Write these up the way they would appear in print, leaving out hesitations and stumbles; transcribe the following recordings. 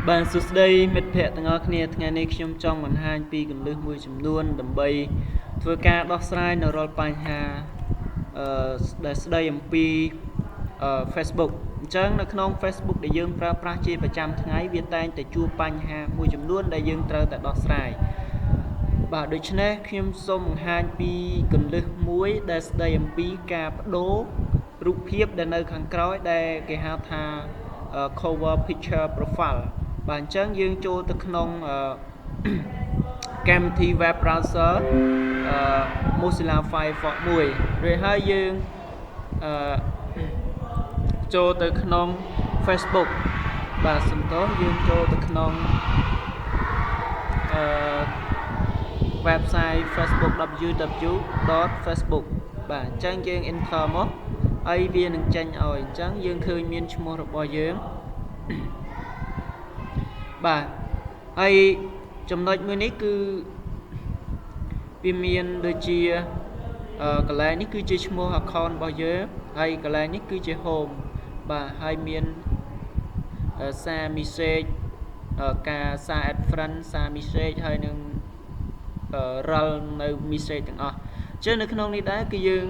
Bạn sụt đây mệt phẹ tăng ác nè ngày nayខ្ញុំចង់បង្ហាញពីកលឹះមួយចំនួនដើម្បីធ្វើការដោះស្រាយនៅរាល់បញ្ហាដែលស្ដីអំពី Facebook អញ្ចឹងនៅក្នុង Facebook ដែលយើងប្រើប្រាស់ជាប្រចាំថ្ងៃវាតែងតែជួបបញ្ហាមួយចំនួនដែលយើងត្រូវតែដោះស្រាយបាទដូច្នេះខ្ញុំសូមបង្ហាញពីកលឹះមួយដែលស្ដីអំពីការបដូររូបភាពដែលនៅខាងក្រោយដែលគេហៅថា cover picture profile បាទអញ្ចឹងយើងចូលទៅក្នុងកម្មវិធី web browser Mozilla Firefox មួយរួចហើយយើងចូលទៅក្នុង Facebook បាទសំទោសយើងចូលទៅក្នុងwebsite Facebook www.facebook បាទអញ្ចឹងយើង enter មកហើយវានឹងចេញឲ្យអញ្ចឹងយើងឃើញមានឈ្មោះរបស់យើងបាទហើយចំណុចមួយនេះគឺវាមានដូចជាកន្លែងនេះគឺជាឈ្មោះ account របស់យើងហើយកន្លែងនេះគឺជា home បាទហើយមានសារ message ការសារ add friend សារ message ហើយនឹងRL នៅ message ទាំងអស់អញ្ចឹងនៅក្នុងនេះដែរគឺយើង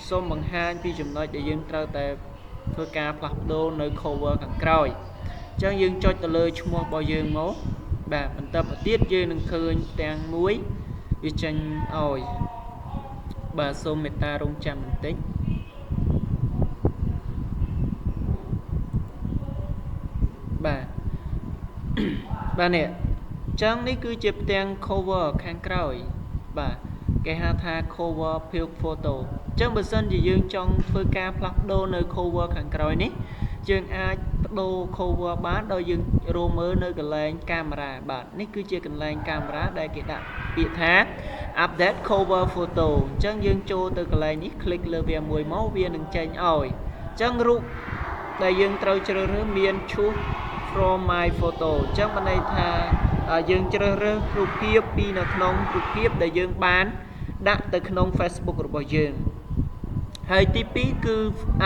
សូមបង្ហាញពីចំណុចដែលយើងត្រូវតែធ្វើការផ្លាស់ប្ដូរនៅ cover ខាងក្រោយអញ្ចឹងយើងចុចទៅលើឈ្មោះរបស់យើងមកបាទបន្តមកទៀតយើងនឹងឃើញទាំងមួយវាចេញឲ្យបាទសូមមេត្តារងចាំបន្តិចបាទបាទនេះអញ្ចឹងនេះគឺជាផ្ទាំង cover ខាងក្រោយបាទគេហៅថា cover photo អញ្ចឹងបើសិនជាយើងចង់ធ្វើការផ្លាស់ប្ដូរនៅ cover ខាងក្រោយនេះយើងអាចប្ដូរ cover បានដោយយើងរកមើលនៅកន្លែងកាមេរ៉ាបាទនេះគឺជាកន្លែងកាមេរ៉ាដែលគេដាក់ពាក្យថា update cover photo អញ្ចឹងយើងចូលទៅកន្លែងនេះ click លើវាមួយមកវានឹងចេញឲ្យអញ្ចឹងរូបដែលយើងត្រូវជ្រើសរើសមាន choose from my photo អញ្ចឹងបានន័យថាយើងជ្រើសរើសរូបភាពពីនៅក្នុងរូបភាពដែលយើងបានដាក់ទៅក្នុង Facebook របស់យើងហើយទី2គឺ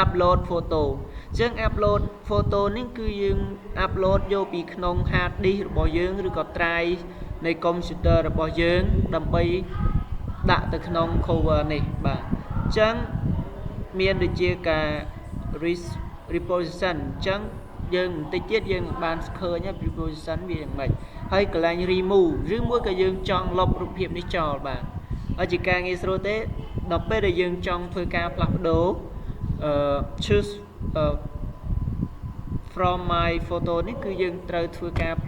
upload photo អញ្ចឹង upload photo នេះគឺយើង upload យកពីក្នុង hard disk របស់យើងឬក៏ drive នៃ computer របស់យើងដើម្បីដាក់ទៅក្នុង cover នេះបាទអញ្ចឹងមានដូចជាការ reposition អញ្ចឹងយើងបន្តិចទៀតយើងបានឃើញហើយ reposition វាយ៉ាងម៉េចហើយកន្លែង remove ឬមួយក៏យើងចង់លុបរូបភាពនេះចោលបាទហើយជាការងាយស្រួលទេដល់ពេលដែលយើងចង់ធ្វើការផ្លាស់ប្ដូរchoose from my photo នេះគឺយើងត្រូវធ្វើការប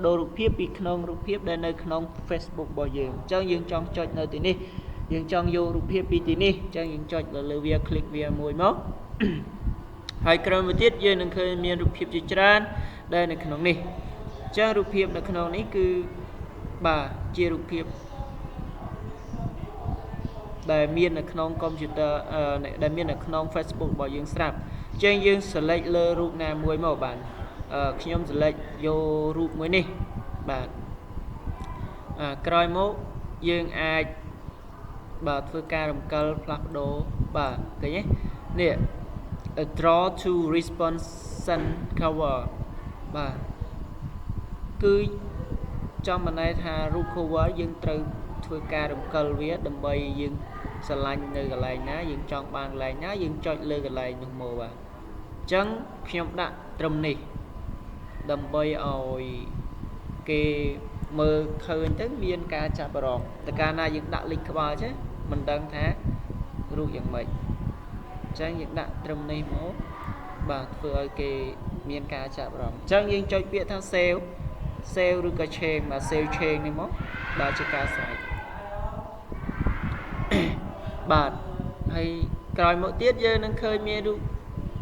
ដូររូបភាពពីក្នុងរូបភាពដែលនៅក្នុង Facebook របស់យើងអញ្ចឹងយើងចង់ចុចនៅទីនេះយើងចង់យករូបភាពពីទីនេះអញ្ចឹងយើងចុចលើវា click វាមួយមកហើយក្រោយមកទៀតយើងនឹងឃើញមានរូបភាពជាច្រើនដែលនៅក្នុងនេះអញ្ចឹងរូបភាពនៅក្នុងនេះគឺបាទជារូបភាពដែលមាននៅក្នុង computer ដែលមាននៅក្នុង Facebook របស់យើងស្រាប់អញ្ចឹងយើង select លើរូបណាមួយមកបាទខ្ញុំ select យករូបមួយនេះបាទក្រោយមកយើងអាចបាទធ្វើការរំកិលផ្លាស់ប្ដូរបាទឃើញទេនេះ draw to response cover បាទគឺចំបានន័យថារូប cover យើងត្រូវធ្វើការរំកិលវាដើម្បីយើងស្រឡាញ់នៅកន្លែងណាយើងចង់បានកន្លែងណាយើងចុចលើកន្លែងនោះមកបាទអញ្ចឹងខ្ញុំដាក់ត្រឹមនេះដើម្បីឲ្យគេមើលឃើញទៅមានការចាប់អារម្មណ៍តែកាលណាយើងដាក់លេខក្បាលចេះមិនដឹងថារូបយ៉ាងម៉េចអញ្ចឹងយើងដាក់ត្រឹមនេះមកបាទធ្វើឲ្យគេមានការចាប់អារម្មណ៍អញ្ចឹងយើងចុចពាក្យថា save ឬក៏ change បាទ save change នេះមកបាទជាការស្រេចបាទហើយក្រោយមកទៀតយើងនឹងឃើញមានរូប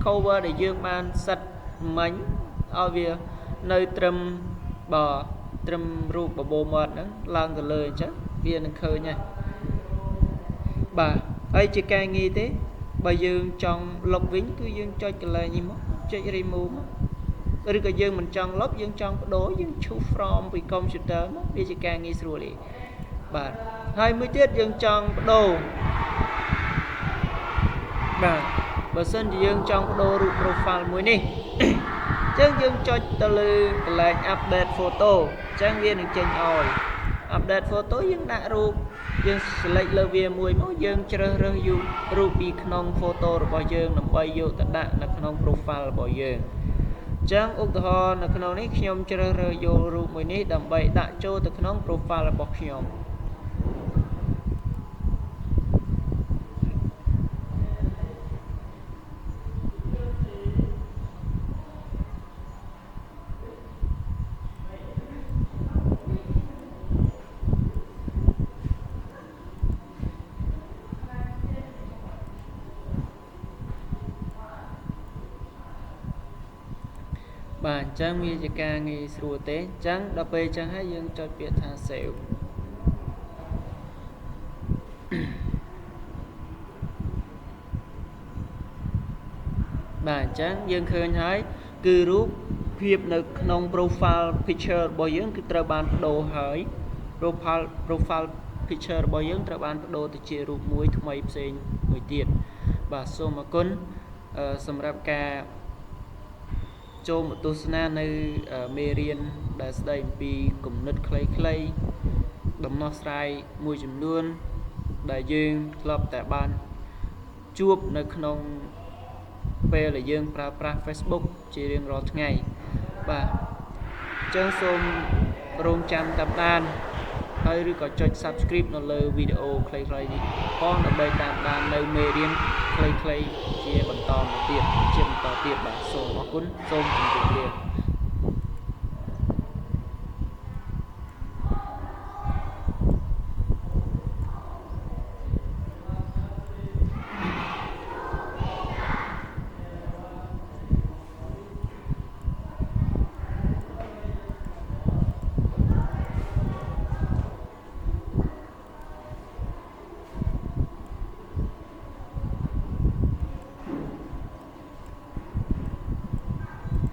cover ដែលយើងបានសិតមិញឲ្យវានៅត្រឹមរូបបបោមាត់ហ្នឹងឡើងទៅលើអញ្ចឹងវានឹងឃើញហើយបាទហើយជាការងាយទេបើយើងចង់លុបវិញគឺយើងចុចកន្លែងនេះមកចុច remove មកឬក៏យើងមិនចង់លុបយើងចង់បដូរយើង choose from ពី computer មកវាជាការងាយស្រួលទេបាទហើយមួយទៀតយើងចង់បដូរបាទបើសិនជាយើងចង់បដូររូប profile មួយនេះអ ចឹងយើងចុចទៅលើកន្លែង update photo ចឹងវានឹងចេញឲ្យ update photo យើងដាក់រូបយើង select លើវាមួយមកយើងជ្រើសរើសយករូបពីក្នុង photo របស់យើងដើម្បីយកទៅដាក់នៅក្នុង profile របស់យើងចឹងឧទាហរណ៍នៅក្នុងនេះខ្ញុំជ្រើសរើសយករូបមួយនេះដើម្បីដាក់ចូលទៅក្នុង profile របស់ខ្ញុំបាទអញ្ចឹងវាជាការងាយស្រួលទេអញ្ចឹងដល់ពេលអញ្ចឹងហើយយើងចុចពាក្យថា save បាទអញ្ចឹងយើងឃើញហើយគឺរូបភាពនៅក្នុង profile picture របស់យើងគឺត្រូវបានបដូរហើយ profile picture របស់យើងត្រូវបានបដូរទៅជារូបមួយថ្មីផ្សេងមួយទៀតបាទសូមអរគុណសម្រាប់ការចូលមកទស្សនានៅមេរៀនដែលស្ដីអំពីគំនិតខ្លីៗដំណោះស្រាយមួយចំនួនដែលយើងធ្លាប់តែបានជួបនៅក្នុងពេលដែលយើងប្រើប្រាស់ Facebook ជារៀងរាល់ថ្ងៃបាទអញ្ចឹងសូមរងចាំតាមដានហើយឬក៏ចុច Subscribe នៅលើវីដេអូខ្លីៗនេះផងដើម្បីតាមដាននៅមេរៀនខ្លីៗជាបន្តទៀតបាទសូមអរគុណសូមជម្រាបលា